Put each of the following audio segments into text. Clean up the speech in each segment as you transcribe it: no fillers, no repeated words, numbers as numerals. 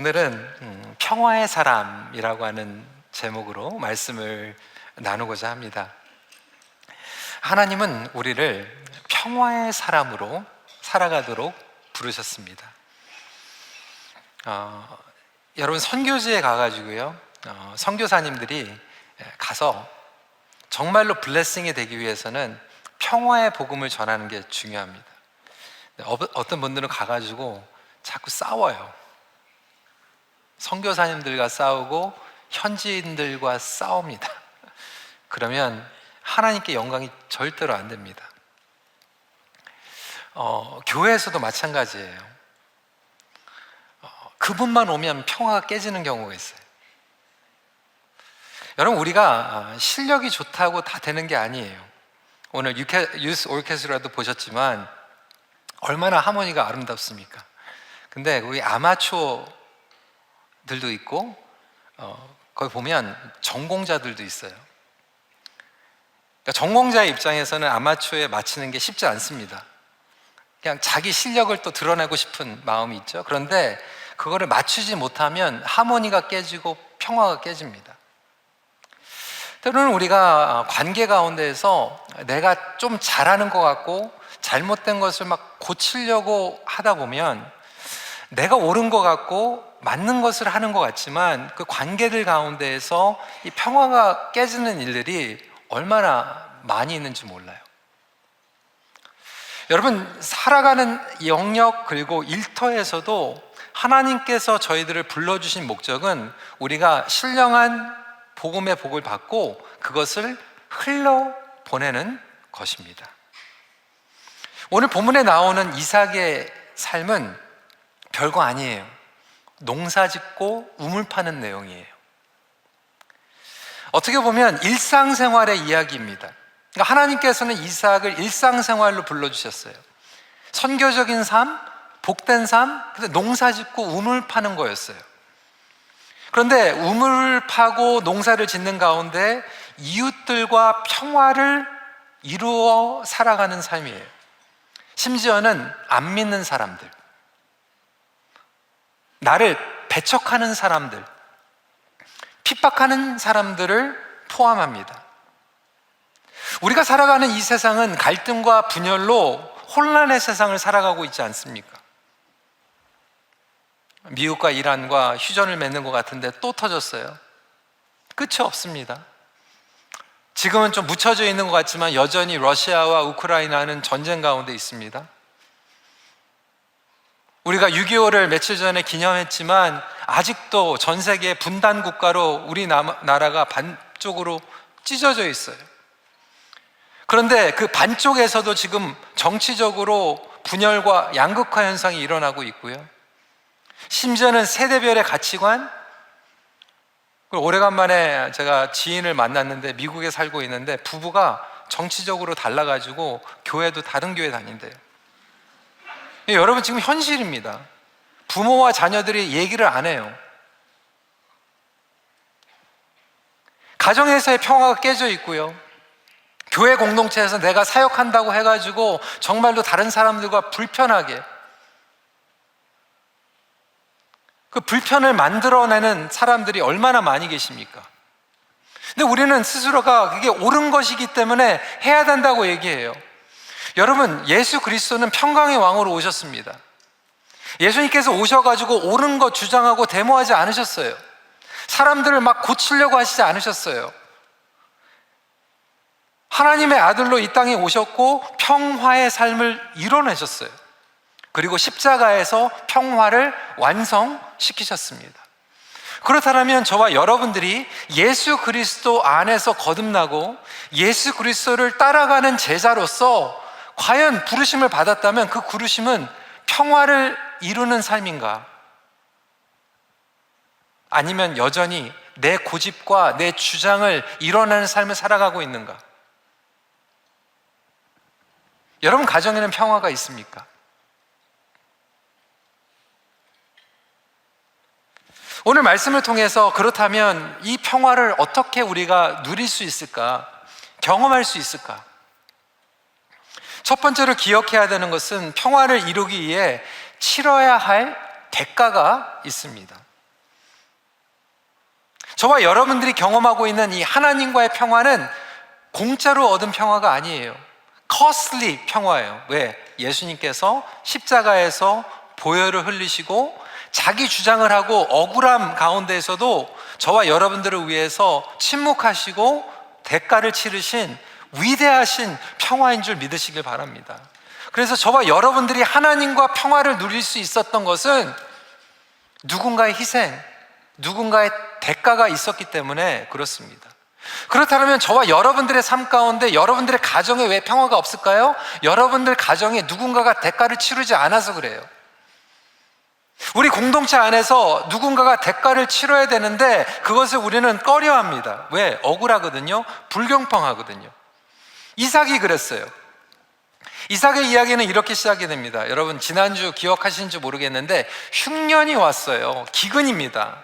오늘은 평화의 사람이라고 하는 제목으로 말씀을 나누고자 합니다. 하나님은 우리를 평화의 사람으로 살아가도록 부르셨습니다. 여러분 선교지에 가가지고요, 선교사님들이 가서 정말로 블레싱이 되기 위해서는 평화의 복음을 전하는 게 중요합니다. 어떤 분들은 가가지고 자꾸 싸워요. 선교사님들과 싸우고 현지인들과 싸웁니다. 그러면 하나님께 영광이 절대로 안 됩니다. 교회에서도 마찬가지예요. 그분만 오면 평화가 깨지는 경우가 있어요. 여러분, 우리가 실력이 좋다고 다 되는 게 아니에요. 오늘 유스 오케스트라도 보셨지만 얼마나 하모니가 아름답습니까? 근데 우리 아마추어들도 있고 거기 보면 전공자들도 있어요. 그러니까 전공자의 입장에서는 아마추어에 맞추는 게 쉽지 않습니다. 그냥 자기 실력을 또 드러내고 싶은 마음이 있죠. 그런데 그거를 맞추지 못하면 하모니가 깨지고 평화가 깨집니다. 때로는 우리가 관계 가운데에서 내가 좀 잘하는 것 같고 잘못된 것을 막 고치려고 하다 보면 내가 옳은 것 같고 맞는 것을 하는 것 같지만 그 관계들 가운데에서 이 평화가 깨지는 일들이 얼마나 많이 있는지 몰라요. 여러분, 살아가는 영역 그리고 일터에서도 하나님께서 저희들을 불러주신 목적은 우리가 신령한 복음의 복을 받고 그것을 흘러보내는 것입니다. 오늘 본문에 나오는 이삭의 삶은 별거 아니에요. 농사 짓고 우물 파는 내용이에요. 어떻게 보면 일상생활의 이야기입니다. 그러니까 하나님께서는 이삭을 일상생활로 불러주셨어요. 선교적인 삶, 복된 삶, 근데 농사 짓고 우물 파는 거였어요. 그런데 우물 파고 농사를 짓는 가운데 이웃들과 평화를 이루어 살아가는 삶이에요. 심지어는 안 믿는 사람들, 나를 배척하는 사람들, 핍박하는 사람들을 포함합니다. 우리가 살아가는 이 세상은 갈등과 분열로 혼란의 세상을 살아가고 있지 않습니까? 미국과 이란과 휴전을 맺는 것 같은데 또 터졌어요. 끝이 없습니다. 지금은 좀 묻혀져 있는 것 같지만 여전히 러시아와 우크라이나는 전쟁 가운데 있습니다. 우리가 6.25를 며칠 전에 기념했지만 아직도 전 세계 분단 국가로 우리나라가 반쪽으로 찢어져 있어요. 그런데 그 반쪽에서도 지금 정치적으로 분열과 양극화 현상이 일어나고 있고요. 심지어는 세대별의 가치관, 오래간만에 제가 지인을 만났는데 미국에 살고 있는데 부부가 정치적으로 달라가지고 교회도 다른 교회 다닌대요. 여러분, 지금 현실입니다. 부모와 자녀들이 얘기를 안 해요. 가정에서의 평화가 깨져 있고요. 교회 공동체에서 내가 사역한다고 해가지고 정말로 다른 사람들과 불편하게 그 불편을 만들어내는 사람들이 얼마나 많이 계십니까? 근데 우리는 스스로가 그게 옳은 것이기 때문에 해야 된다고 얘기해요. 여러분, 예수 그리스도는 평강의 왕으로 오셨습니다. 예수님께서 오셔가지고 옳은 것 주장하고 데모하지 않으셨어요. 사람들을 막 고치려고 하시지 않으셨어요. 하나님의 아들로 이 땅에 오셨고 평화의 삶을 이뤄내셨어요. 그리고 십자가에서 평화를 완성시키셨습니다. 그렇다면 저와 여러분들이 예수 그리스도 안에서 거듭나고 예수 그리스도를 따라가는 제자로서 과연 부르심을 받았다면 그 부르심은 평화를 이루는 삶인가? 아니면 여전히 내 고집과 내 주장을 이뤄내는 삶을 살아가고 있는가? 여러분 가정에는 평화가 있습니까? 오늘 말씀을 통해서 그렇다면 이 평화를 어떻게 우리가 누릴 수 있을까? 경험할 수 있을까? 첫 번째로 기억해야 되는 것은 평화를 이루기 위해 치러야 할 대가가 있습니다. 저와 여러분들이 경험하고 있는 이 하나님과의 평화는 공짜로 얻은 평화가 아니에요. costly 평화예요. 왜? 예수님께서 십자가에서 보혈을 흘리시고 자기 주장을 하고 억울함 가운데에서도 저와 여러분들을 위해서 침묵하시고 대가를 치르신 위대하신 평화인 줄 믿으시길 바랍니다. 그래서 저와 여러분들이 하나님과 평화를 누릴 수 있었던 것은 누군가의 희생, 누군가의 대가가 있었기 때문에 그렇습니다. 그렇다면 저와 여러분들의 삶 가운데 여러분들의 가정에 왜 평화가 없을까요? 여러분들 가정에 누군가가 대가를 치르지 않아서 그래요. 우리 공동체 안에서 누군가가 대가를 치러야 되는데 그것을 우리는 꺼려합니다. 왜? 억울하거든요. 불공평하거든요. 이삭이 그랬어요. 이삭의 이야기는 이렇게 시작이 됩니다. 여러분 지난주 기억하시는지 모르겠는데 흉년이 왔어요. 기근입니다.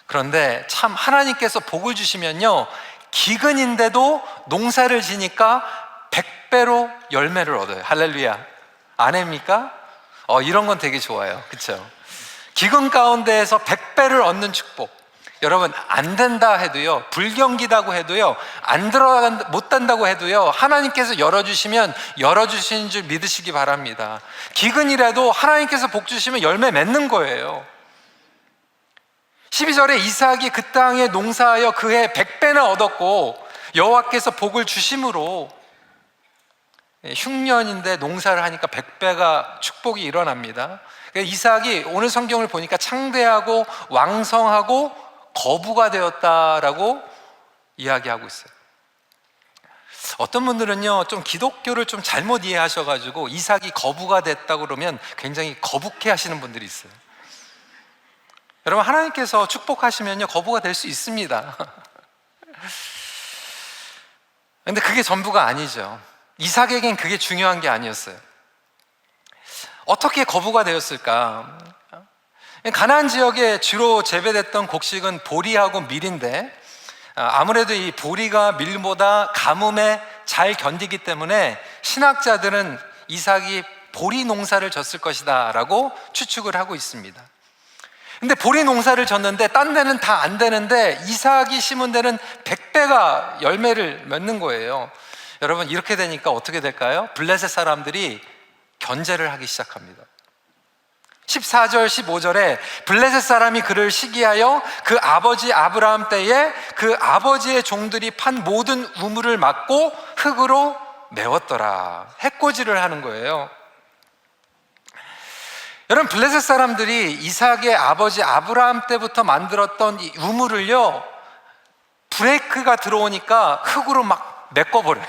그런데 참 하나님께서 복을 주시면요, 기근인데도 농사를 지니까 100배로 열매를 얻어요. 할렐루야. 아닙니까? 이런 건 되게 좋아요. 그렇죠? 기근 가운데에서 100배를 얻는 축복. 여러분 안 된다 해도요, 불경기다고 해도요, 못 된다고 해도요, 하나님께서 열어주시면 열어주시는 줄 믿으시기 바랍니다. 기근이라도 하나님께서 복 주시면 열매 맺는 거예요. 12절에 이삭이 그 땅에 농사하여 그해 100배나 얻었고 여호와께서 복을 주심으로, 흉년인데 농사를 하니까 100배가 축복이 일어납니다. 이삭이 오늘 성경을 보니까 창대하고 왕성하고 거부가 되었다라고 이야기하고 있어요. 어떤 분들은요, 좀 기독교를 좀 잘못 이해하셔가지고 이삭이 거부가 됐다고 그러면 굉장히 거북해 하시는 분들이 있어요. 여러분 하나님께서 축복하시면요 거부가 될 수 있습니다. 근데 그게 전부가 아니죠. 이삭에겐 그게 중요한 게 아니었어요. 어떻게 거부가 되었을까? 가나안 지역에 주로 재배됐던 곡식은 보리하고 밀인데 아무래도 이 보리가 밀보다 가뭄에 잘 견디기 때문에 신학자들은 이삭이 보리 농사를 졌을 것이다 라고 추측을 하고 있습니다. 근데 보리 농사를 졌는데 딴 데는 다 안 되는데 이삭이 심은 데는 100배가 열매를 맺는 거예요. 여러분 이렇게 되니까 어떻게 될까요? 블레셋 사람들이 견제를 하기 시작합니다. 14절 15절에 블레셋 사람이 그를 시기하여 그 아버지 아브라함 때에 그 아버지의 종들이 판 모든 우물을 막고 흙으로 메웠더라. 해코지를 하는 거예요. 여러분 블레셋 사람들이 이삭의 아버지 아브라함 때부터 만들었던 이 우물을요, 브레이크가 들어오니까 흙으로 막 메꿔버려요.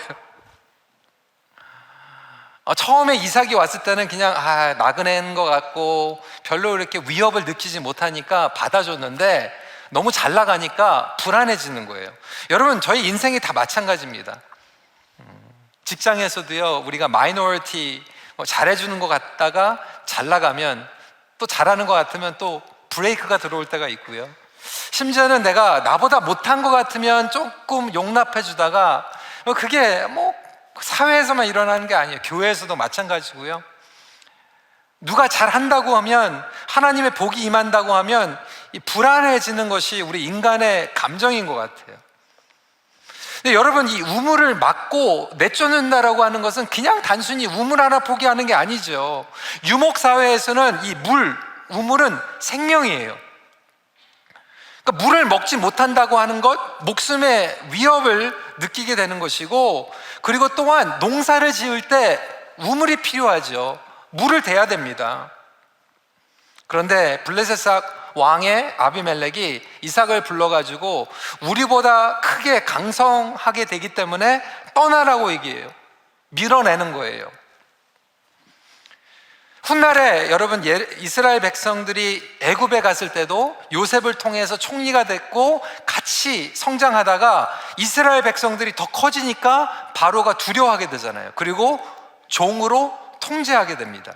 처음에 이삭이 왔을 때는 그냥 나그네인 것 같고 별로 이렇게 위협을 느끼지 못하니까 받아줬는데 너무 잘 나가니까 불안해지는 거예요. 여러분 저희 인생이 다 마찬가지입니다. 직장에서도요, 우리가 마이너리티 잘해주는 것 같다가 잘 나가면, 또 잘하는 것 같으면 또 브레이크가 들어올 때가 있고요. 심지어는 내가 나보다 못한 것 같으면 조금 용납해 주다가, 그게 사회에서만 일어나는 게 아니에요. 교회에서도 마찬가지고요. 누가 잘한다고 하면, 하나님의 복이 임한다고 하면 이 불안해지는 것이 우리 인간의 감정인 것 같아요. 근데 여러분 이 우물을 막고 내쫓는다라고 하는 것은 그냥 단순히 우물 하나 포기하는 게 아니죠. 유목사회에서는 이 우물은 생명이에요. 그러니까 물을 먹지 못한다고 하는 것, 목숨의 위협을 느끼게 되는 것이고, 그리고 또한 농사를 지을 때 우물이 필요하죠. 물을 대야 됩니다. 그런데 블레셋 왕의 아비멜렉이 이삭을 불러가지고 우리보다 크게 강성하게 되기 때문에 떠나라고 얘기해요. 밀어내는 거예요. 훗날에 여러분 이스라엘 백성들이 애굽에 갔을 때도 요셉을 통해서 총리가 됐고 같이 성장하다가 이스라엘 백성들이 더 커지니까 바로가 두려워하게 되잖아요. 그리고 종으로 통제하게 됩니다.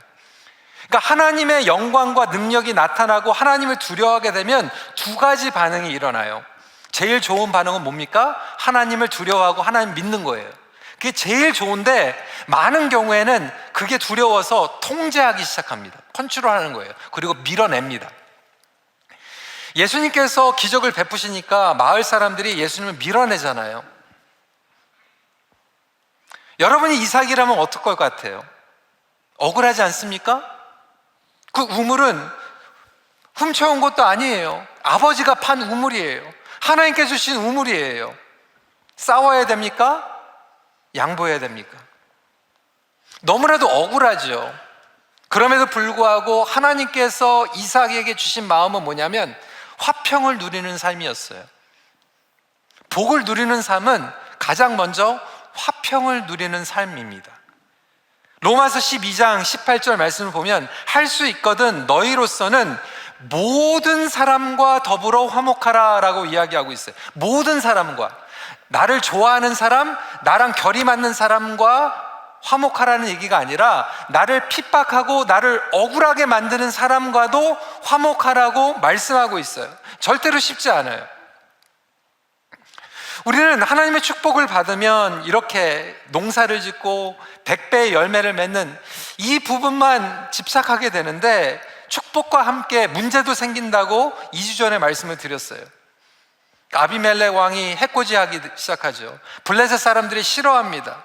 그러니까 하나님의 영광과 능력이 나타나고 하나님을 두려워하게 되면 두 가지 반응이 일어나요. 제일 좋은 반응은 뭡니까? 하나님을 두려워하고 하나님 믿는 거예요. 그게 제일 좋은데 많은 경우에는 그게 두려워서 통제하기 시작합니다. 컨트롤하는 거예요. 그리고 밀어냅니다. 예수님께서 기적을 베푸시니까 마을 사람들이 예수님을 밀어내잖아요. 여러분이 이삭이라면 어떨 것 같아요? 억울하지 않습니까? 그 우물은 훔쳐온 것도 아니에요. 아버지가 판 우물이에요. 하나님께서 주신 우물이에요. 싸워야 됩니까? 양보해야 됩니까? 너무나도 억울하죠. 그럼에도 불구하고 하나님께서 이삭에게 주신 마음은 뭐냐면 화평을 누리는 삶이었어요. 복을 누리는 삶은 가장 먼저 화평을 누리는 삶입니다. 로마서 12장 18절 말씀을 보면 할 수 있거든 너희로서는 모든 사람과 더불어 화목하라 라고 이야기하고 있어요. 모든 사람과, 나를 좋아하는 사람, 나랑 결이 맞는 사람과 화목하라는 얘기가 아니라 나를 핍박하고 나를 억울하게 만드는 사람과도 화목하라고 말씀하고 있어요. 절대로 쉽지 않아요. 우리는 하나님의 축복을 받으면 이렇게 농사를 짓고 100배의 열매를 맺는 이 부분만 집착하게 되는데, 축복과 함께 문제도 생긴다고 2주 전에 말씀을 드렸어요. 아비멜렉 왕이 해코지하기 시작하죠. 블레셋 사람들이 싫어합니다.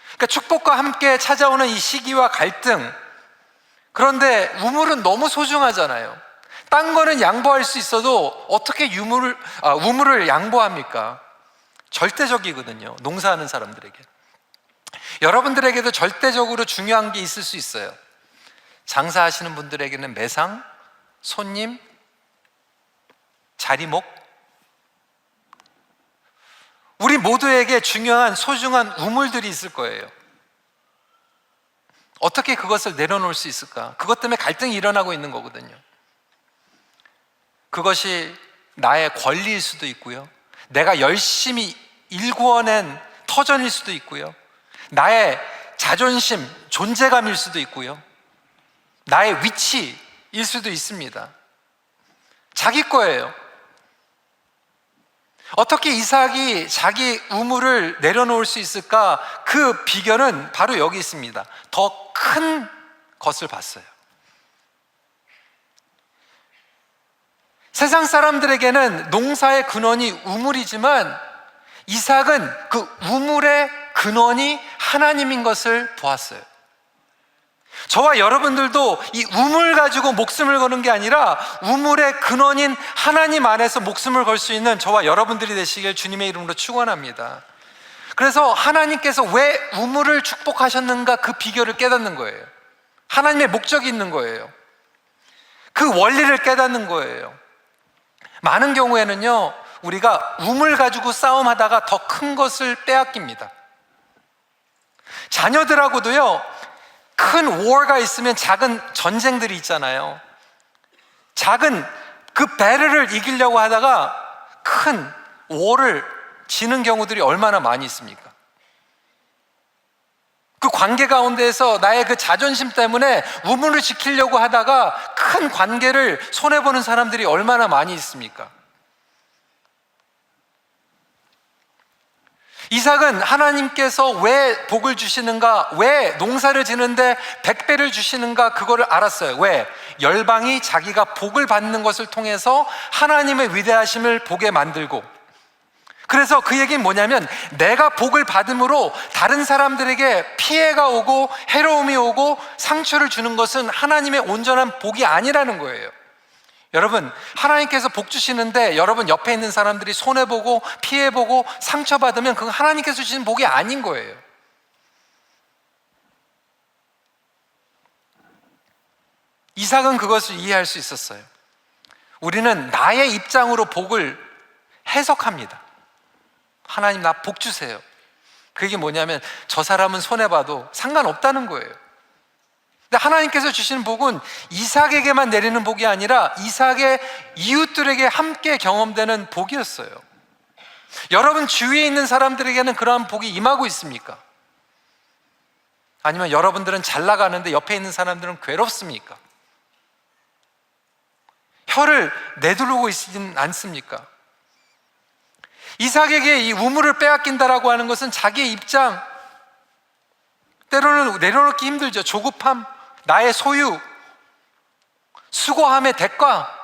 그러니까 축복과 함께 찾아오는 이 시기와 갈등, 그런데 우물은 너무 소중하잖아요. 딴 거는 양보할 수 있어도 어떻게 우물을 양보합니까? 절대적이거든요, 농사하는 사람들에게. 여러분들에게도 절대적으로 중요한 게 있을 수 있어요. 장사하시는 분들에게는 매상, 손님, 자리목, 우리 모두에게 중요한 소중한 우물들이 있을 거예요. 어떻게 그것을 내려놓을 수 있을까? 그것 때문에 갈등이 일어나고 있는 거거든요. 그것이 나의 권리일 수도 있고요, 내가 열심히 일구어낸 터전일 수도 있고요, 나의 자존심, 존재감일 수도 있고요, 나의 위치일 수도 있습니다. 자기 거예요. 어떻게 이삭이 자기 우물을 내려놓을 수 있을까? 그 비결은 바로 여기 있습니다. 더 큰 것을 봤어요. 세상 사람들에게는 농사의 근원이 우물이지만 이삭은 그 우물의 근원이 하나님인 것을 보았어요. 저와 여러분들도 이 우물 가지고 목숨을 거는 게 아니라 우물의 근원인 하나님 안에서 목숨을 걸 수 있는 저와 여러분들이 되시길 주님의 이름으로 축원합니다. 그래서 하나님께서 왜 우물을 축복하셨는가, 그 비결을 깨닫는 거예요. 하나님의 목적이 있는 거예요. 그 원리를 깨닫는 거예요. 많은 경우에는요, 우리가 우물 가지고 싸움하다가 더 큰 것을 빼앗깁니다. 자녀들하고도요, 큰 war가 있으면 작은 전쟁들이 있잖아요. 작은 그 배틀을 이기려고 하다가 큰 war를 지는 경우들이 얼마나 많이 있습니까? 그 관계 가운데에서 나의 그 자존심 때문에 우물을 지키려고 하다가 큰 관계를 손해보는 사람들이 얼마나 많이 있습니까? 이삭은 하나님께서 왜 복을 주시는가, 왜 농사를 지는데 100배를 주시는가, 그거를 알았어요. 왜? 열방이 자기가 복을 받는 것을 통해서 하나님의 위대하심을 보게 만들고, 그래서 그 얘기는 뭐냐면 내가 복을 받음으로 다른 사람들에게 피해가 오고 해로움이 오고 상처를 주는 것은 하나님의 온전한 복이 아니라는 거예요. 여러분, 하나님께서 복 주시는데 여러분 옆에 있는 사람들이 손해보고 피해보고 상처받으면 그건 하나님께서 주시는 복이 아닌 거예요. 이삭은 그것을 이해할 수 있었어요. 우리는 나의 입장으로 복을 해석합니다. 하나님, 나 복 주세요. 그게 뭐냐면 저 사람은 손해봐도 상관없다는 거예요. 근데 하나님께서 주시는 복은 이삭에게만 내리는 복이 아니라 이삭의 이웃들에게 함께 경험되는 복이었어요. 여러분 주위에 있는 사람들에게는 그러한 복이 임하고 있습니까? 아니면 여러분들은 잘 나가는데 옆에 있는 사람들은 괴롭습니까? 혀를 내두르고 있지는 않습니까? 이삭에게 이 우물을 빼앗긴다라고 하는 것은 자기의 입장, 때로는 내려놓기 힘들죠. 조급함, 나의 소유, 수고함의 대가.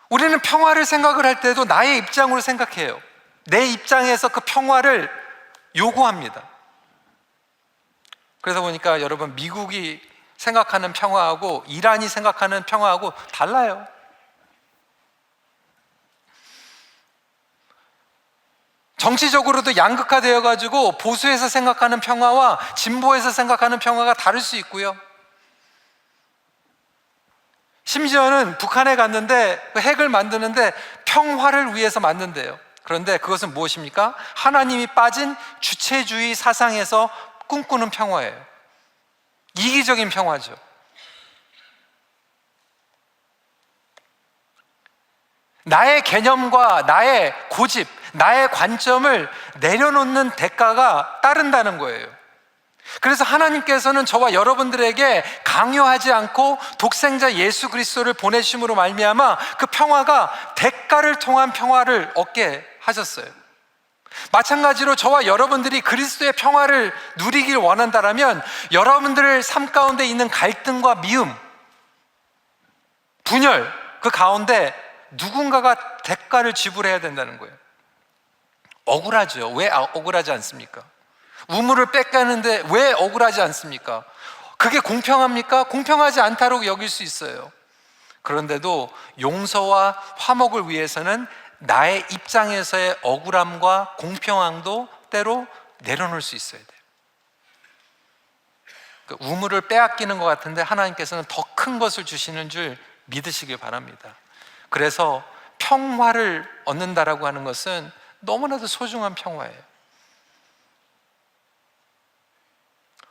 우리는 평화를 생각을 할 때도 나의 입장으로 생각해요. 내 입장에서 그 평화를 요구합니다. 그래서 보니까 여러분, 미국이 생각하는 평화하고 이란이 생각하는 평화하고 달라요. 정치적으로도 양극화되어 가지고 보수에서 생각하는 평화와 진보에서 생각하는 평화가 다를 수 있고요. 심지어는 북한에 갔는데 그 핵을 만드는데 평화를 위해서 만든대요. 그런데 그것은 무엇입니까? 하나님이 빠진 주체주의 사상에서 꿈꾸는 평화예요. 이기적인 평화죠. 나의 개념과 나의 고집, 나의 관점을 내려놓는 대가가 따른다는 거예요. 그래서 하나님께서는 저와 여러분들에게 강요하지 않고 독생자 예수 그리스도를 보내심으로 말미암아 그 평화가 대가를 통한 평화를 얻게 하셨어요. 마찬가지로 저와 여러분들이 그리스도의 평화를 누리길 원한다면 여러분들의 삶 가운데 있는 갈등과 미움, 분열, 그 가운데 누군가가 대가를 지불해야 된다는 거예요. 억울하죠. 왜 억울하지 않습니까? 우물을 뺏가는데 왜 억울하지 않습니까? 그게 공평합니까? 공평하지 않다고 여길 수 있어요. 그런데도 용서와 화목을 위해서는 나의 입장에서의 억울함과 공평함도 때로 내려놓을 수 있어야 돼요. 그 우물을 빼앗기는 것 같은데 하나님께서는 더 큰 것을 주시는 줄 믿으시길 바랍니다. 그래서 평화를 얻는다라고 하는 것은 너무나도 소중한 평화예요.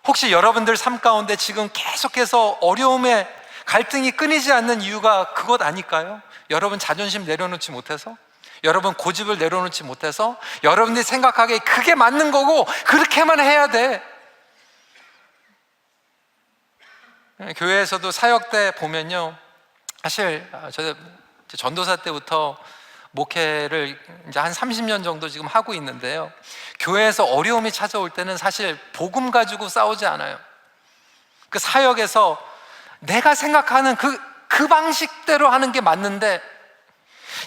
혹시 여러분들 삶 가운데 지금 계속해서 어려움에 갈등이 끊이지 않는 이유가 그것 아닐까요? 여러분 자존심 내려놓지 못해서? 여러분 고집을 내려놓지 못해서? 여러분들이 생각하기에 그게 맞는 거고 그렇게만 해야 돼. 교회에서도 사역 때 보면요, 사실 저 전도사 때부터 목회를 이제 한 30년 정도 지금 하고 있는데요, 교회에서 어려움이 찾아올 때는 사실 복음 가지고 싸우지 않아요. 그 사역에서 내가 생각하는 그 방식대로 하는 게 맞는데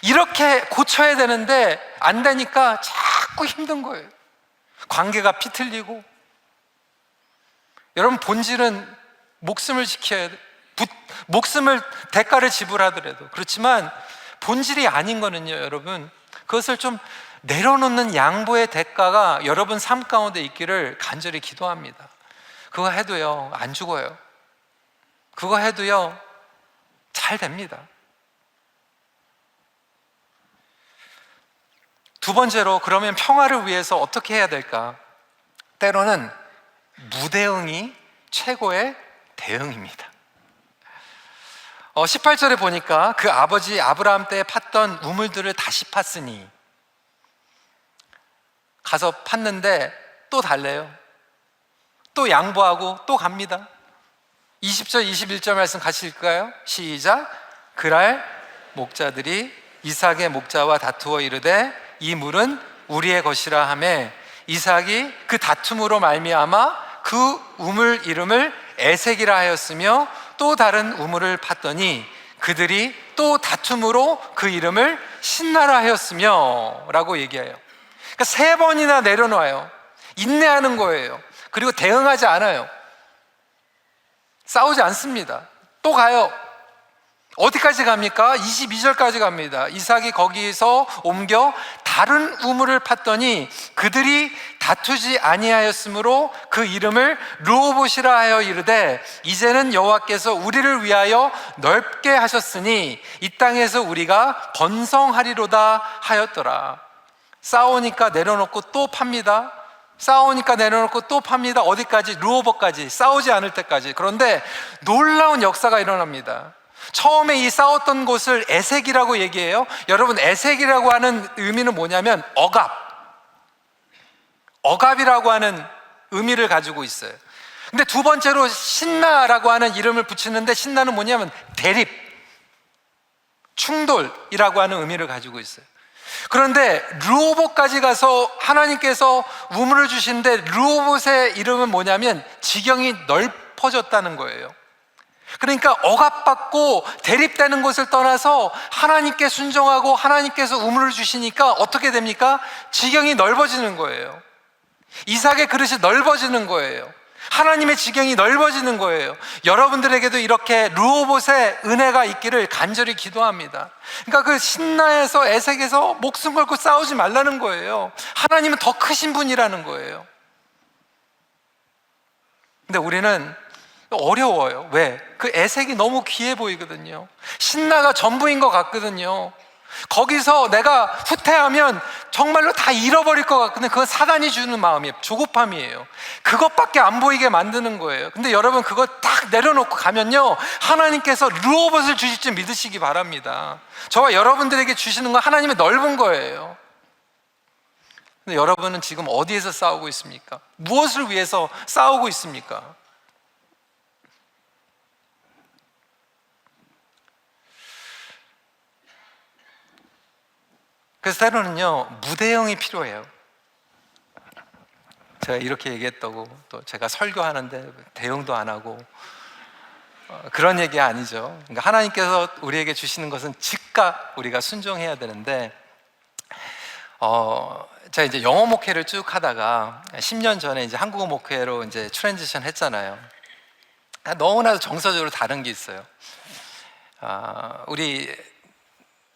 이렇게 고쳐야 되는데 안 되니까 자꾸 힘든 거예요. 관계가 비틀리고. 여러분, 본질은 목숨을 지켜야 돼. 목숨을 대가를 지불하더라도. 그렇지만 본질이 아닌 거는요, 여러분, 그것을 좀 내려놓는 양보의 대가가 여러분 삶 가운데 있기를 간절히 기도합니다. 그거 해도요 안 죽어요. 그거 해도요 잘 됩니다. 두 번째로, 그러면 평화를 위해서 어떻게 해야 될까? 때로는 무대응이 최고의 대응입니다. 18절에 보니까 그 아버지 아브라함 때 팠던 우물들을 다시 팠으니, 가서 팠는데 또 달래요. 또 양보하고 또 갑니다. 20절 21절 말씀 같이 읽을까요? 시작. 그날 목자들이 이삭의 목자와 다투어 이르되 이 물은 우리의 것이라 하매 이삭이 그 다툼으로 말미암아 그 우물 이름을 에색이라 하였으며 또 다른 우물을 팠더니 그들이 또 다툼으로 그 이름을 신나라 하였으며 라고 얘기해요. 그러니까 3번이나 내려놔요. 인내하는 거예요. 그리고 대응하지 않아요. 싸우지 않습니다. 또 가요. 어디까지 갑니까? 22절까지 갑니다. 이삭이 거기서 옮겨 다른 우물을 팠더니 그들이 다투지 아니하였으므로 그 이름을 르호봇이라 하여 이르되 이제는 여호와께서 우리를 위하여 넓게 하셨으니 이 땅에서 우리가 번성하리로다 하였더라. 싸우니까 내려놓고 또 팝니다. 싸우니까 내려놓고 또 팝니다. 어디까지? 르호봇까지, 싸우지 않을 때까지. 그런데 놀라운 역사가 일어납니다. 처음에 이 싸웠던 곳을 에색이라고 얘기해요. 여러분, 에색이라고 하는 의미는 뭐냐면 억압이라고 하는 의미를 가지고 있어요. 근데 두 번째로 신나라고 하는 이름을 붙이는데, 신나는 뭐냐면 대립, 충돌이라고 하는 의미를 가지고 있어요. 그런데 르호봇까지 가서 하나님께서 우물을 주시는데 르호봇의 이름은 뭐냐면 지경이 넓어졌다는 거예요. 그러니까 억압받고 대립되는 것을 떠나서 하나님께 순종하고 하나님께서 우물을 주시니까 어떻게 됩니까? 지경이 넓어지는 거예요. 이삭의 그릇이 넓어지는 거예요. 하나님의 지경이 넓어지는 거예요. 여러분들에게도 이렇게 르호봇의 은혜가 있기를 간절히 기도합니다. 그러니까 그 신나에서 에색에서 목숨 걸고 싸우지 말라는 거예요. 하나님은 더 크신 분이라는 거예요. 근데 우리는 어려워요. 왜? 그 에색이 너무 귀해 보이거든요. 신나가 전부인 것 같거든요. 거기서 내가 후퇴하면 정말로 다 잃어버릴 것 같거든요. 그건 사단이 주는 마음이에요. 조급함이에요. 그것밖에 안 보이게 만드는 거예요. 근데 여러분 그거 딱 내려놓고 가면요, 하나님께서 르호봇을 주실 줄 믿으시기 바랍니다. 저와 여러분들에게 주시는 건 하나님의 넓은 거예요. 근데 여러분은 지금 어디에서 싸우고 있습니까? 무엇을 위해서 싸우고 있습니까? 그래서 때로는요, 무대형이 필요해요. 제가 이렇게 얘기했다고 또 제가 설교하는데 대응도 안 하고 그런 얘기 아니죠. 그러니까 하나님께서 우리에게 주시는 것은 즉각 우리가 순종해야 되는데, 제가 이제 영어 목회를 쭉 하다가 10년 전에 이제 한국어 목회로 이제 트랜지션 했잖아요. 너무나도 정서적으로 다른 게 있어요. 우리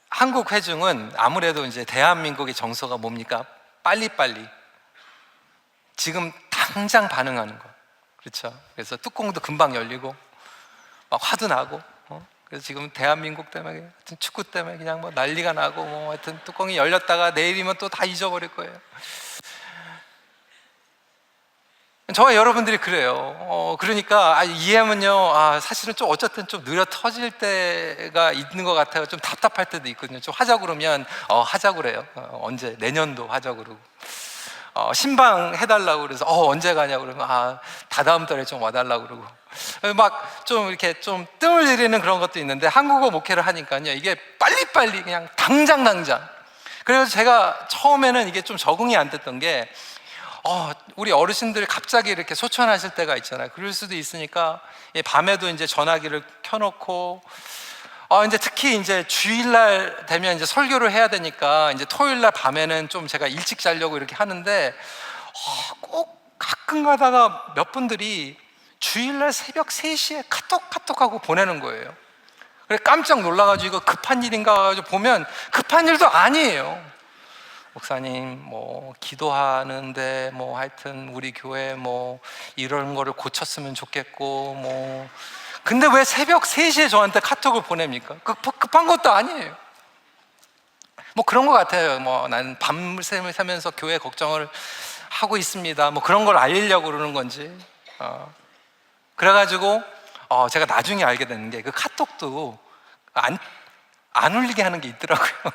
한국 회중은 아무래도 이제 대한민국의 정서가 뭡니까? 빨리빨리. 지금 당장 반응하는 거. 그렇죠? 그래서 뚜껑도 금방 열리고, 막 화도 나고, 그래서 지금 대한민국 때문에, 하여튼 축구 때문에 그냥 뭐 난리가 나고, 뭐 하여튼 뚜껑이 열렸다가 내일이면 또 다 잊어버릴 거예요. 저와 여러분들이 그래요. 그러니까 이해하면요, 사실은 좀 어쨌든 좀 느려 터질 때가 있는 것 같아요. 좀 답답할 때도 있거든요. 좀 하자 그러면 하자 그래요. 언제? 내년도 하자 그러고. 신방 해달라고 그래서 언제 가냐 그러면 다다음 달에 좀 와달라고 그러고. 막 좀 이렇게 좀 뜸을 들이는 그런 것도 있는데, 한국어 목회를 하니까요, 이게 빨리빨리 그냥 당장. 그래서 제가 처음에는 이게 좀 적응이 안 됐던 게, 우리 어르신들이 갑자기 이렇게 소천하실 때가 있잖아요. 그럴 수도 있으니까 밤에도 이제 전화기를 켜놓고, 이제 특히 이제 주일날 되면 이제 설교를 해야 되니까 이제 토요일날 밤에는 좀 제가 일찍 자려고 이렇게 하는데, 꼭 가끔 가다가 몇 분들이 주일날 새벽 3시에 카톡하고 보내는 거예요. 그래 깜짝 놀라가지고 이거 급한 일인가 가지고 보면 급한 일도 아니에요. 목사님, 뭐 기도하는데 뭐 하여튼 우리 교회 뭐 이런 거를 고쳤으면 좋겠고, 뭐 근데 왜 새벽 3시에 저한테 카톡을 보냅니까? 급한 것도 아니에요. 뭐 그런 것 같아요. 뭐 나는 밤을 새면서 교회 걱정을 하고 있습니다, 뭐 그런 걸 알리려고 그러는 건지. 그래가지고 제가 나중에 알게 되는 게, 그 카톡도 안 울리게 하는 게 있더라고요.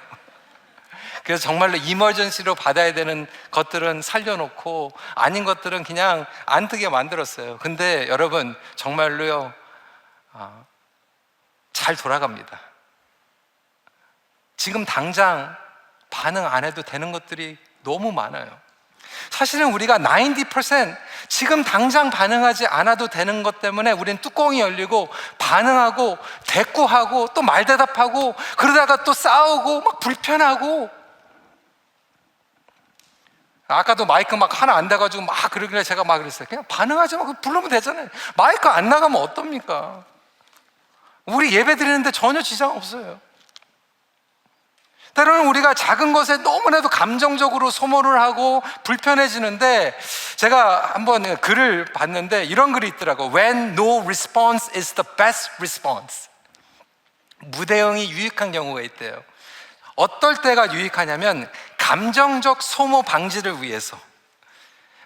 그래서 정말로 이머전시로 받아야 되는 것들은 살려놓고 아닌 것들은 그냥 안 뜨게 만들었어요. 근데 여러분 정말로요, 잘 돌아갑니다. 지금 당장 반응 안 해도 되는 것들이 너무 많아요. 사실은 우리가 90% 지금 당장 반응하지 않아도 되는 것 때문에 우리는 뚜껑이 열리고 반응하고 대꾸하고 또 말대답하고 그러다가 또 싸우고 막 불편하고. 아까도 마이크 막 하나 안 돼가지고 막 그러길래 제가 막 그랬어요. 그냥 반응하지 마. 부르면 되잖아요. 마이크 안 나가면 어떻습니까? 우리 예배 드리는데 전혀 지장 없어요. 때로는 우리가 작은 것에 너무나도 감정적으로 소모를 하고 불편해지는데, 제가 한번 글을 봤는데 이런 글이 있더라고요. When no response is the best response. 무대응이 유익한 경우가 있대요. 어떨 때가 유익하냐면 감정적 소모 방지를 위해서.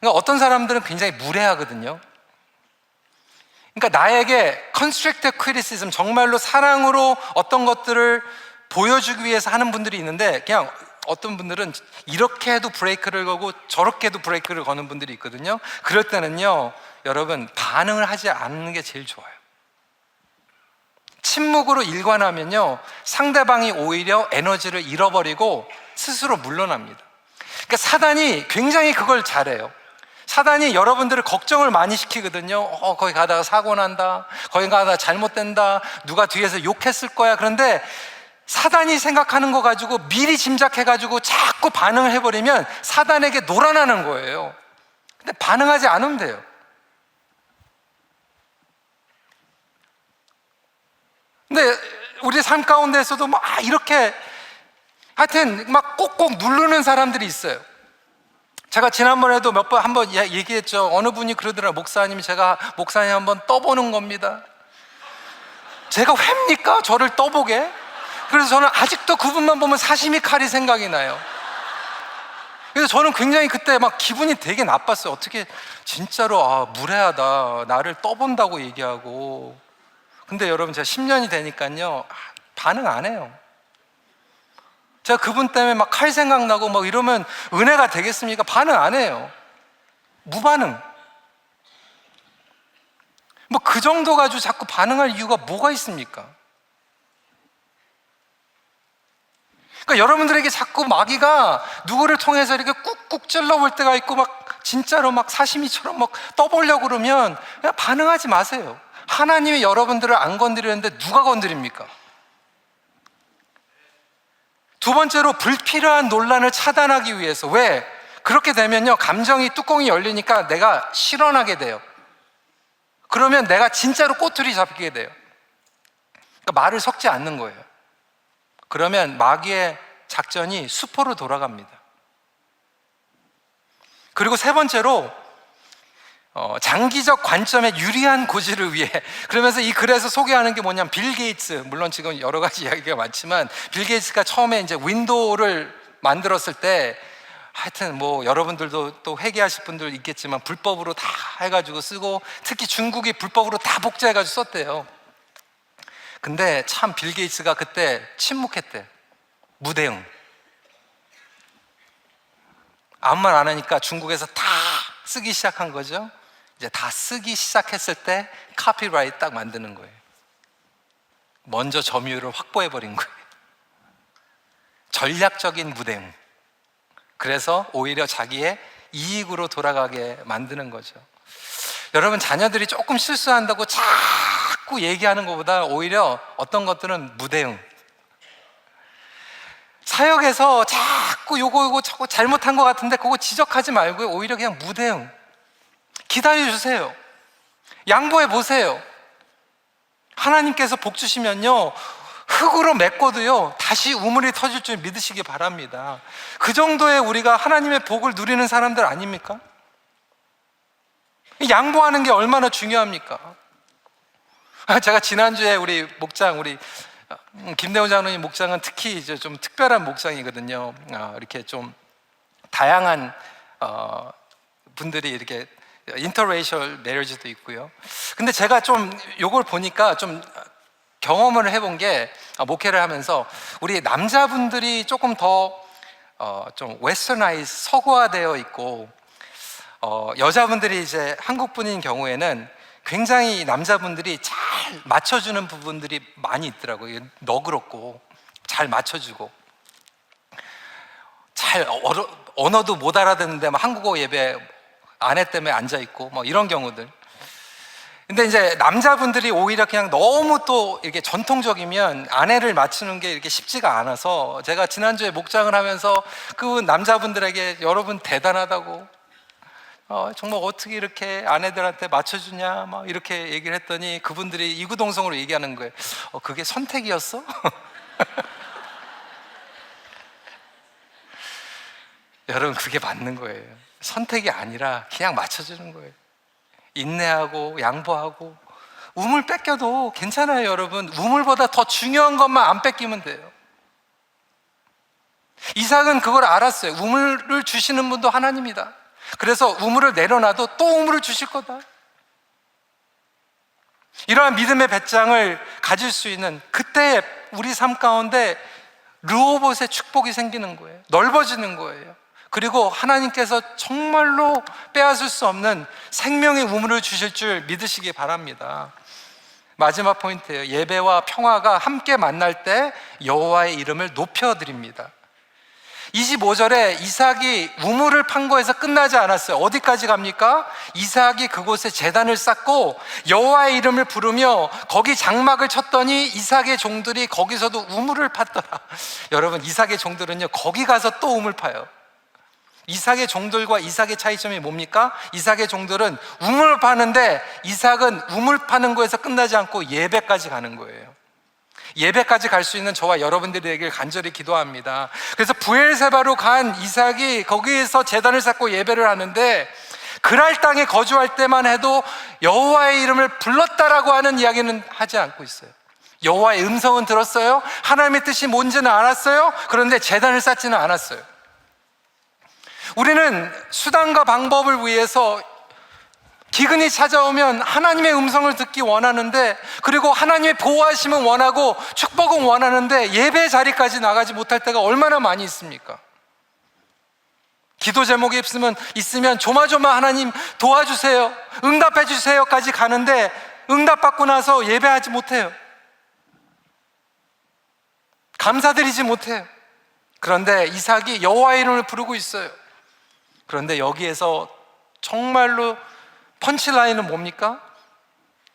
그러니까 어떤 사람들은 굉장히 무례하거든요. 그러니까 나에게 constructive criticism, 정말로 사랑으로 어떤 것들을 보여주기 위해서 하는 분들이 있는데, 그냥 어떤 분들은 이렇게 해도 브레이크를 거고 저렇게 해도 브레이크를 거는 분들이 있거든요. 그럴 때는요, 여러분 반응을 하지 않는 게 제일 좋아요. 침묵으로 일관하면요, 상대방이 오히려 에너지를 잃어버리고 스스로 물러납니다. 그러니까 사단이 굉장히 그걸 잘해요. 사단이 여러분들을 걱정을 많이 시키거든요. 거기 가다가 사고 난다, 거기 가다가 잘못된다, 누가 뒤에서 욕했을 거야. 그런데 사단이 생각하는 거 가지고 미리 짐작해가지고 자꾸 반응을 해버리면 사단에게 놀아나는 거예요. 근데 반응하지 않으면 돼요. 근데 우리 삶 가운데에서도 막 이렇게 하여튼 막 꼭꼭 누르는 사람들이 있어요. 제가 지난번에도 한번 얘기했죠. 어느 분이 그러더라. 목사님이 제가 목사님 한번 떠보는 겁니다. 제가 회입니까? 저를 떠보게? 그래서 저는 아직도 그분만 보면 사시미 칼이 생각이 나요. 그래서 저는 굉장히 그때 막 기분이 되게 나빴어요. 어떻게 진짜로 무례하다, 나를 떠본다고 얘기하고. 근데 여러분, 제가 10년이 되니까요 반응 안 해요. 제가 그분 때문에 막 칼 생각나고 막 이러면 은혜가 되겠습니까? 반응 안 해요. 무반응. 뭐 그 정도 가지고 자꾸 반응할 이유가 뭐가 있습니까? 그러니까 여러분들에게 자꾸 마귀가 누구를 통해서 이렇게 꾹꾹 찔러볼 때가 있고 막 진짜로 막 사시미처럼 막 떠보려고 그러면 그냥 반응하지 마세요. 하나님이 여러분들을 안 건드리는데 누가 건드립니까? 두 번째로, 불필요한 논란을 차단하기 위해서. 왜? 그렇게 되면요 감정이 뚜껑이 열리니까 내가 실현하게 돼요. 그러면 내가 진짜로 꼬투리 잡히게 돼요. 그러니까 말을 섞지 않는 거예요. 그러면 마귀의 작전이 수포로 돌아갑니다. 그리고 세 번째로, 장기적 관점에 유리한 고지를 위해. 그러면서 이 글에서 소개하는 게 뭐냐면, 빌 게이츠, 물론 지금 여러 가지 이야기가 많지만 빌 게이츠가 처음에 이제 윈도우를 만들었을 때, 하여튼 뭐 여러분들도 또 회개하실 분들 있겠지만 불법으로 다 해가지고 쓰고, 특히 중국이 불법으로 다 복제해가지고 썼대요. 근데 참 빌 게이츠가 그때 침묵했대. 무대응. 아무 말 안 하니까 중국에서 다 쓰기 시작한 거죠. 이제 다 쓰기 시작했을 때 카피라이트 딱 만드는 거예요. 먼저 점유율을 확보해버린 거예요. 전략적인 무대응. 그래서 오히려 자기의 이익으로 돌아가게 만드는 거죠. 여러분, 자녀들이 조금 실수한다고 자꾸 얘기하는 것보다 오히려 어떤 것들은 무대응. 사역에서 자꾸 요거 저거 잘못한 것 같은데 그거 지적하지 말고요, 오히려 그냥 무대응. 기다려주세요. 양보해 보세요. 하나님께서 복 주시면요 흙으로 메꿔도요 다시 우물이 터질 줄 믿으시기 바랍니다. 그 정도의 우리가 하나님의 복을 누리는 사람들 아닙니까? 양보하는 게 얼마나 중요합니까? 제가 지난주에 우리 목장, 우리 김대훈 장로님 목장은 특히 이제 좀 특별한 목장이거든요. 이렇게 좀 다양한 분들이 이렇게 인터레이셜 매리지도 있고요. 근데 제가 좀 요걸 보니까 좀 경험을 해본 게, 목회를 하면서 우리 남자분들이 조금 더 좀 웨스터나이즈, 서구화되어 있고, 여자분들이 이제 한국분인 경우에는 굉장히 남자분들이 잘 맞춰주는 부분들이 많이 있더라고요. 너그럽고 잘 맞춰주고, 잘 언어도 못 알아듣는데 막 한국어 예배 아내 때문에 앉아있고 뭐 이런 경우들. 근데 이제 남자분들이 오히려 그냥 너무 또 이렇게 전통적이면 아내를 맞추는 게 이렇게 쉽지가 않아서, 제가 지난주에 목장을 하면서 그 남자분들에게 여러분 대단하다고, 정말 어떻게 이렇게 아내들한테 맞춰주냐 막 이렇게 얘기를 했더니 그분들이 이구동성으로 얘기하는 거예요. 그게 선택이었어? 여러분, 그게 맞는 거예요. 선택이 아니라 그냥 맞춰주는 거예요. 인내하고 양보하고. 우물 뺏겨도 괜찮아요. 여러분, 우물보다 더 중요한 것만 안 뺏기면 돼요. 이삭은 그걸 알았어요. 우물을 주시는 분도 하나님이다. 그래서 우물을 내려놔도 또 우물을 주실 거다. 이러한 믿음의 배짱을 가질 수 있는, 그때 우리 삶 가운데 르호봇의 축복이 생기는 거예요. 넓어지는 거예요. 그리고 하나님께서 정말로 빼앗을 수 없는 생명의 우물을 주실 줄 믿으시기 바랍니다. 마지막 포인트예요. 예배와 평화가 함께 만날 때 여호와의 이름을 높여드립니다. 25절에 이삭이 우물을 판 거에서 끝나지 않았어요. 어디까지 갑니까? 이삭이 그곳에 제단을 쌓고 여호와의 이름을 부르며 거기 장막을 쳤더니 이삭의 종들이 거기서도 우물을 팠더라. 여러분, 이삭의 종들은요, 거기 가서 또 우물 파요. 이삭의 종들과 이삭의 차이점이 뭡니까? 이삭의 종들은 우물 파는데 이삭은 우물 파는 거에서 끝나지 않고 예배까지 가는 거예요. 예배까지 갈 수 있는 저와 여러분들에게 간절히 기도합니다. 그래서 부엘세바로 간 이삭이 거기에서 제단을 쌓고 예배를 하는데, 그랄 땅에 거주할 때만 해도 여호와의 이름을 불렀다라고 하는 이야기는 하지 않고 있어요. 여호와의 음성은 들었어요. 하나님의 뜻이 뭔지는 알았어요. 그런데 제단을 쌓지는 않았어요. 우리는 수단과 방법을 위해서 기근이 찾아오면 하나님의 음성을 듣기 원하는데, 그리고 하나님의 보호하심은 원하고 축복은 원하는데 예배 자리까지 나가지 못할 때가 얼마나 많이 있습니까? 기도 제목이 있으면 조마조마 하나님 도와주세요, 응답해 주세요까지 가는데 응답받고 나서 예배하지 못해요. 감사드리지 못해요. 그런데 이삭이 여호와의 이름을 부르고 있어요. 그런데 여기에서 정말로 펀치라인은 뭡니까?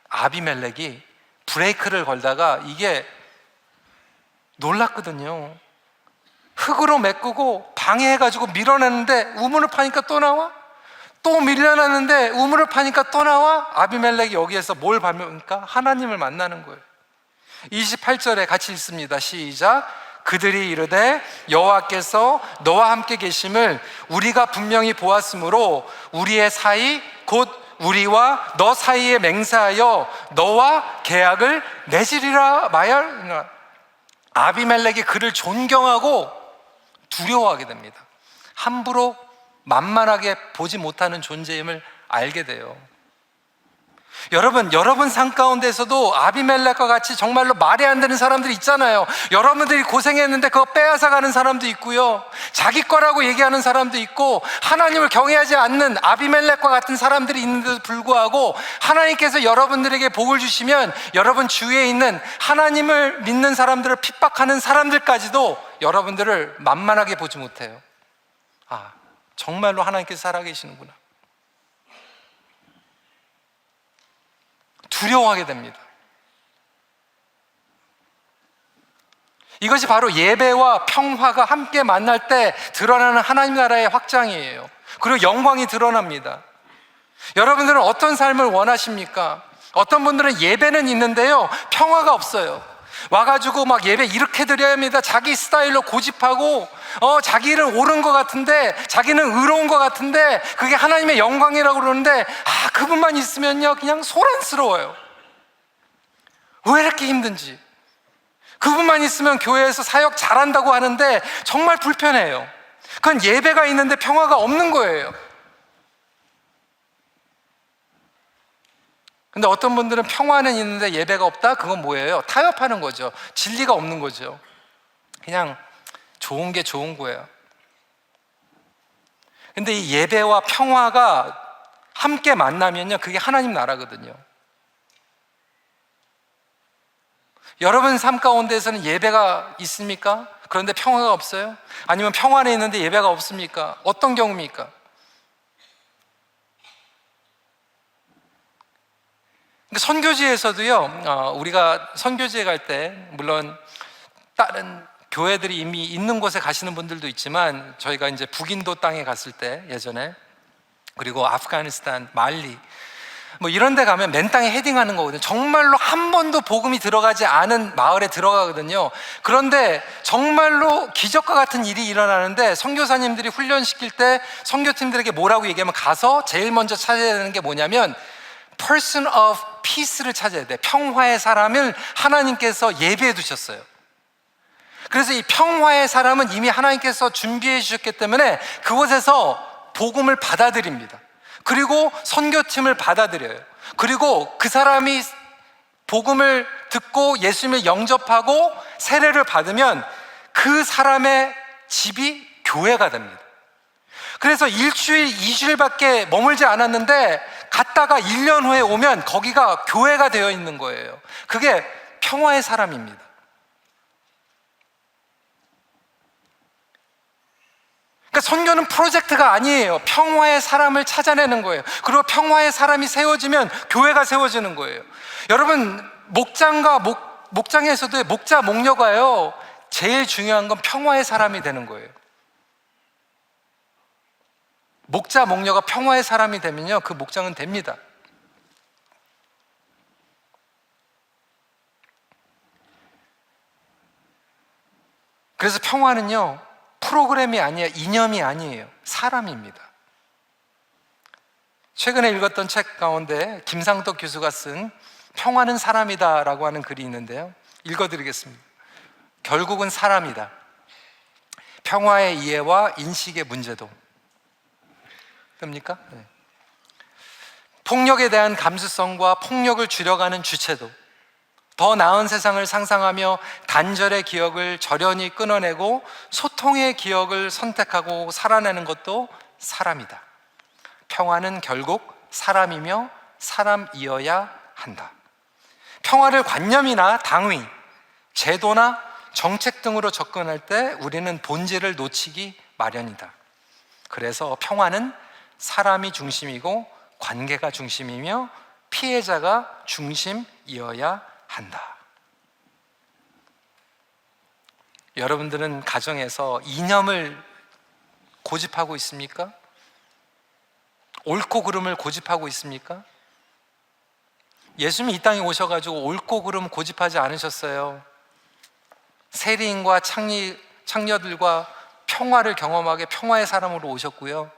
아비멜렉이 브레이크를 걸다가 이게 놀랐거든요. 흙으로 메꾸고 방해해가지고 밀어내는데 우물을 파니까 또 나와? 또 밀려났는데 우물을 파니까 또 나와? 아비멜렉이 여기에서 뭘 받습니까? 하나님을 만나는 거예요. 28절에 같이 읽습니다. 시작. 그들이 이르되 여호와께서 너와 함께 계심을 우리가 분명히 보았으므로 우리의 사이 곧 우리와 너 사이에 맹세하여 너와 계약을 맺으리라 마열. 아비멜렉이 그를 존경하고 두려워하게 됩니다. 함부로 만만하게 보지 못하는 존재임을 알게 돼요. 여러분 삶 가운데서도 아비멜렉과 같이 정말로 말이 안 되는 사람들이 있잖아요. 여러분들이 고생했는데 그거 빼앗아 가는 사람도 있고요, 자기 거라고 얘기하는 사람도 있고, 하나님을 경외하지 않는 아비멜렉과 같은 사람들이 있는데도 불구하고 하나님께서 여러분들에게 복을 주시면 여러분 주위에 있는 하나님을 믿는 사람들을 핍박하는 사람들까지도 여러분들을 만만하게 보지 못해요. 아, 정말로 하나님께서 살아계시는구나, 두려워하게 됩니다. 이것이 바로 예배와 평화가 함께 만날 때 드러나는 하나님 나라의 확장이에요. 그리고 영광이 드러납니다. 여러분들은 어떤 삶을 원하십니까? 어떤 분들은 예배는 있는데요, 평화가 없어요. 와가지고 막 예배 이렇게 드려야 합니다, 자기 스타일로 고집하고 자기는 옳은 것 같은데, 자기는 의로운 것 같은데 그게 하나님의 영광이라고 그러는데, 그분만 있으면요 그냥 소란스러워요. 왜 이렇게 힘든지. 그분만 있으면 교회에서 사역 잘한다고 하는데 정말 불편해요. 그건 예배가 있는데 평화가 없는 거예요. 근데 어떤 분들은 평화는 있는데 예배가 없다? 그건 뭐예요? 타협하는 거죠. 진리가 없는 거죠. 그냥 좋은 게 좋은 거예요. 근데 이 예배와 평화가 함께 만나면요 그게 하나님 나라거든요. 여러분 삶 가운데에서는 예배가 있습니까? 그런데 평화가 없어요? 아니면 평화는 있는데 예배가 없습니까? 어떤 경우입니까? 선교지에서도요, 우리가 선교지에 갈 때 물론 다른 교회들이 이미 있는 곳에 가시는 분들도 있지만, 저희가 이제 북인도 땅에 갔을 때 예전에, 그리고 아프가니스탄, 말리 뭐 이런 데 가면 맨 땅에 헤딩하는 거거든요. 정말로 한 번도 복음이 들어가지 않은 마을에 들어가거든요. 그런데 정말로 기적과 같은 일이 일어나는데, 선교사님들이 훈련시킬 때 선교팀들에게 뭐라고 얘기하면, 가서 제일 먼저 찾아야 되는 게 뭐냐면 person of peace를 찾아야 돼. 평화의 사람을 하나님께서 예비해 두셨어요. 그래서 이 평화의 사람은 이미 하나님께서 준비해 주셨기 때문에 그곳에서 복음을 받아들입니다. 그리고 선교팀을 받아들여요. 그리고 그 사람이 복음을 듣고 예수님을 영접하고 세례를 받으면 그 사람의 집이 교회가 됩니다. 그래서 일주일, 2주일밖에 머물지 않았는데 갔다가 1년 후에 오면 거기가 교회가 되어 있는 거예요. 그게 평화의 사람입니다. 그러니까 선교는 프로젝트가 아니에요. 평화의 사람을 찾아내는 거예요. 그리고 평화의 사람이 세워지면 교회가 세워지는 거예요. 여러분, 목장에서도 목자 목녀가요, 제일 중요한 건 평화의 사람이 되는 거예요. 목자 목녀가 평화의 사람이 되면요, 그 목장은 됩니다. 그래서 평화는요, 프로그램이 아니에요. 이념이 아니에요. 사람입니다. 최근에 읽었던 책 가운데 김상덕 교수가 쓴 평화는 사람이다 라고 하는 글이 있는데요, 읽어드리겠습니다. 결국은 사람이다. 평화의 이해와 인식의 문제도. 됩니까? 네. 폭력에 대한 감수성과 폭력을 줄여가는 주체도, 더 나은 세상을 상상하며 단절의 기억을 절연히 끊어내고 소통의 기억을 선택하고 살아내는 것도 사람이다. 평화는 결국 사람이며 사람이어야 한다. 평화를 관념이나 당위, 제도나 정책 등으로 접근할 때 우리는 본질을 놓치기 마련이다. 그래서 평화는 사람이 중심이고 관계가 중심이며 피해자가 중심이어야 한다. 여러분들은 가정에서 이념을 고집하고 있습니까? 옳고 그름을 고집하고 있습니까? 예수님이 이 땅에 오셔가지고 옳고 그름 고집하지 않으셨어요. 세리인과 창녀들과 평화를 경험하게 평화의 사람으로 오셨고요,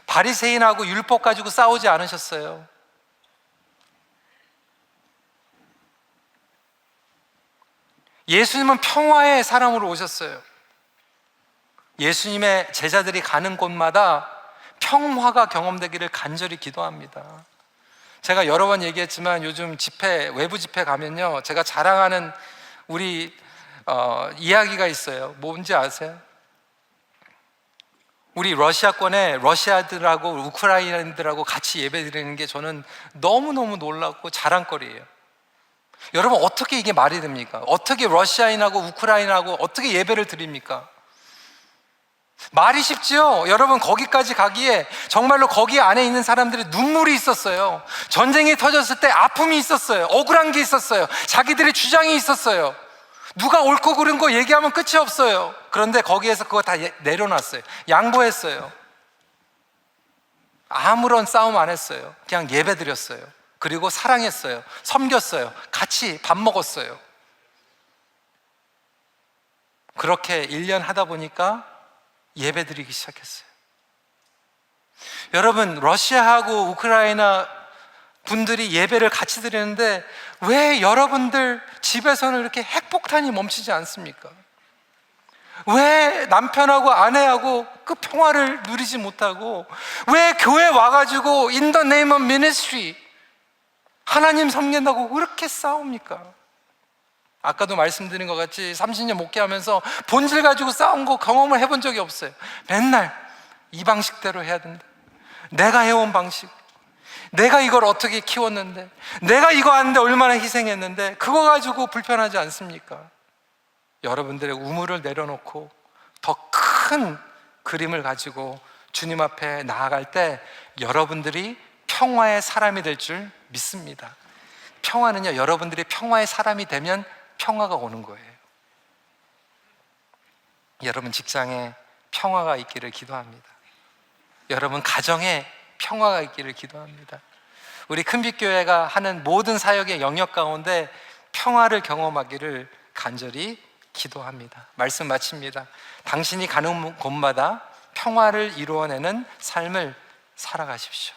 바리새인하고 율법 가지고 싸우지 않으셨어요. 예수님은 평화의 사람으로 오셨어요. 예수님의 제자들이 가는 곳마다 평화가 경험되기를 간절히 기도합니다. 제가 여러 번 얘기했지만 요즘 집회, 외부 집회 가면요, 제가 자랑하는 우리 이야기가 있어요. 뭔지 아세요? 우리 러시아권에 러시아들하고 우크라이나들하고 같이 예배드리는 게 저는 너무너무 놀랍고 자랑거리예요. 여러분, 어떻게 이게 말이 됩니까? 어떻게 러시아인하고 우크라이나하고 어떻게 예배를 드립니까? 말이 쉽지요? 여러분, 거기까지 가기에 정말로 거기 안에 있는 사람들이 눈물이 있었어요. 전쟁이 터졌을 때 아픔이 있었어요. 억울한 게 있었어요. 자기들의 주장이 있었어요. 누가 옳고 그른 거 얘기하면 끝이 없어요. 그런데 거기에서 그거 다 내려놨어요. 양보했어요. 아무런 싸움 안 했어요. 그냥 예배 드렸어요. 그리고 사랑했어요. 섬겼어요. 같이 밥 먹었어요. 그렇게 1년 하다 보니까 예배 드리기 시작했어요. 여러분, 러시아하고 우크라이나 분들이 예배를 같이 드리는데 왜 여러분들 집에서는 이렇게 핵폭탄이 멈추지 않습니까? 왜 남편하고 아내하고 그 평화를 누리지 못하고, 왜 교회 와가지고 In the name of ministry 하나님 섬긴다고 그렇게 싸웁니까? 아까도 말씀드린 것 같이 30년 목회하면서 본질 가지고 싸운 거 경험을 해본 적이 없어요. 맨날 이 방식대로 해야 된다, 내가 해온 방식, 내가 이걸 어떻게 키웠는데, 내가 이거 하는데 얼마나 희생했는데, 그거 가지고 불편하지 않습니까? 여러분들의 우물을 내려놓고 더 큰 그림을 가지고 주님 앞에 나아갈 때 여러분들이 평화의 사람이 될 줄 믿습니다. 평화는요, 여러분들이 평화의 사람이 되면 평화가 오는 거예요. 여러분 직장에 평화가 있기를 기도합니다. 여러분 가정에 평화가 있기를 기도합니다. 우리 큰빛교회가 하는 모든 사역의 영역 가운데 평화를 경험하기를 간절히 기도합니다. 말씀 마칩니다. 당신이 가는 곳마다 평화를 이루어내는 삶을 살아가십시오.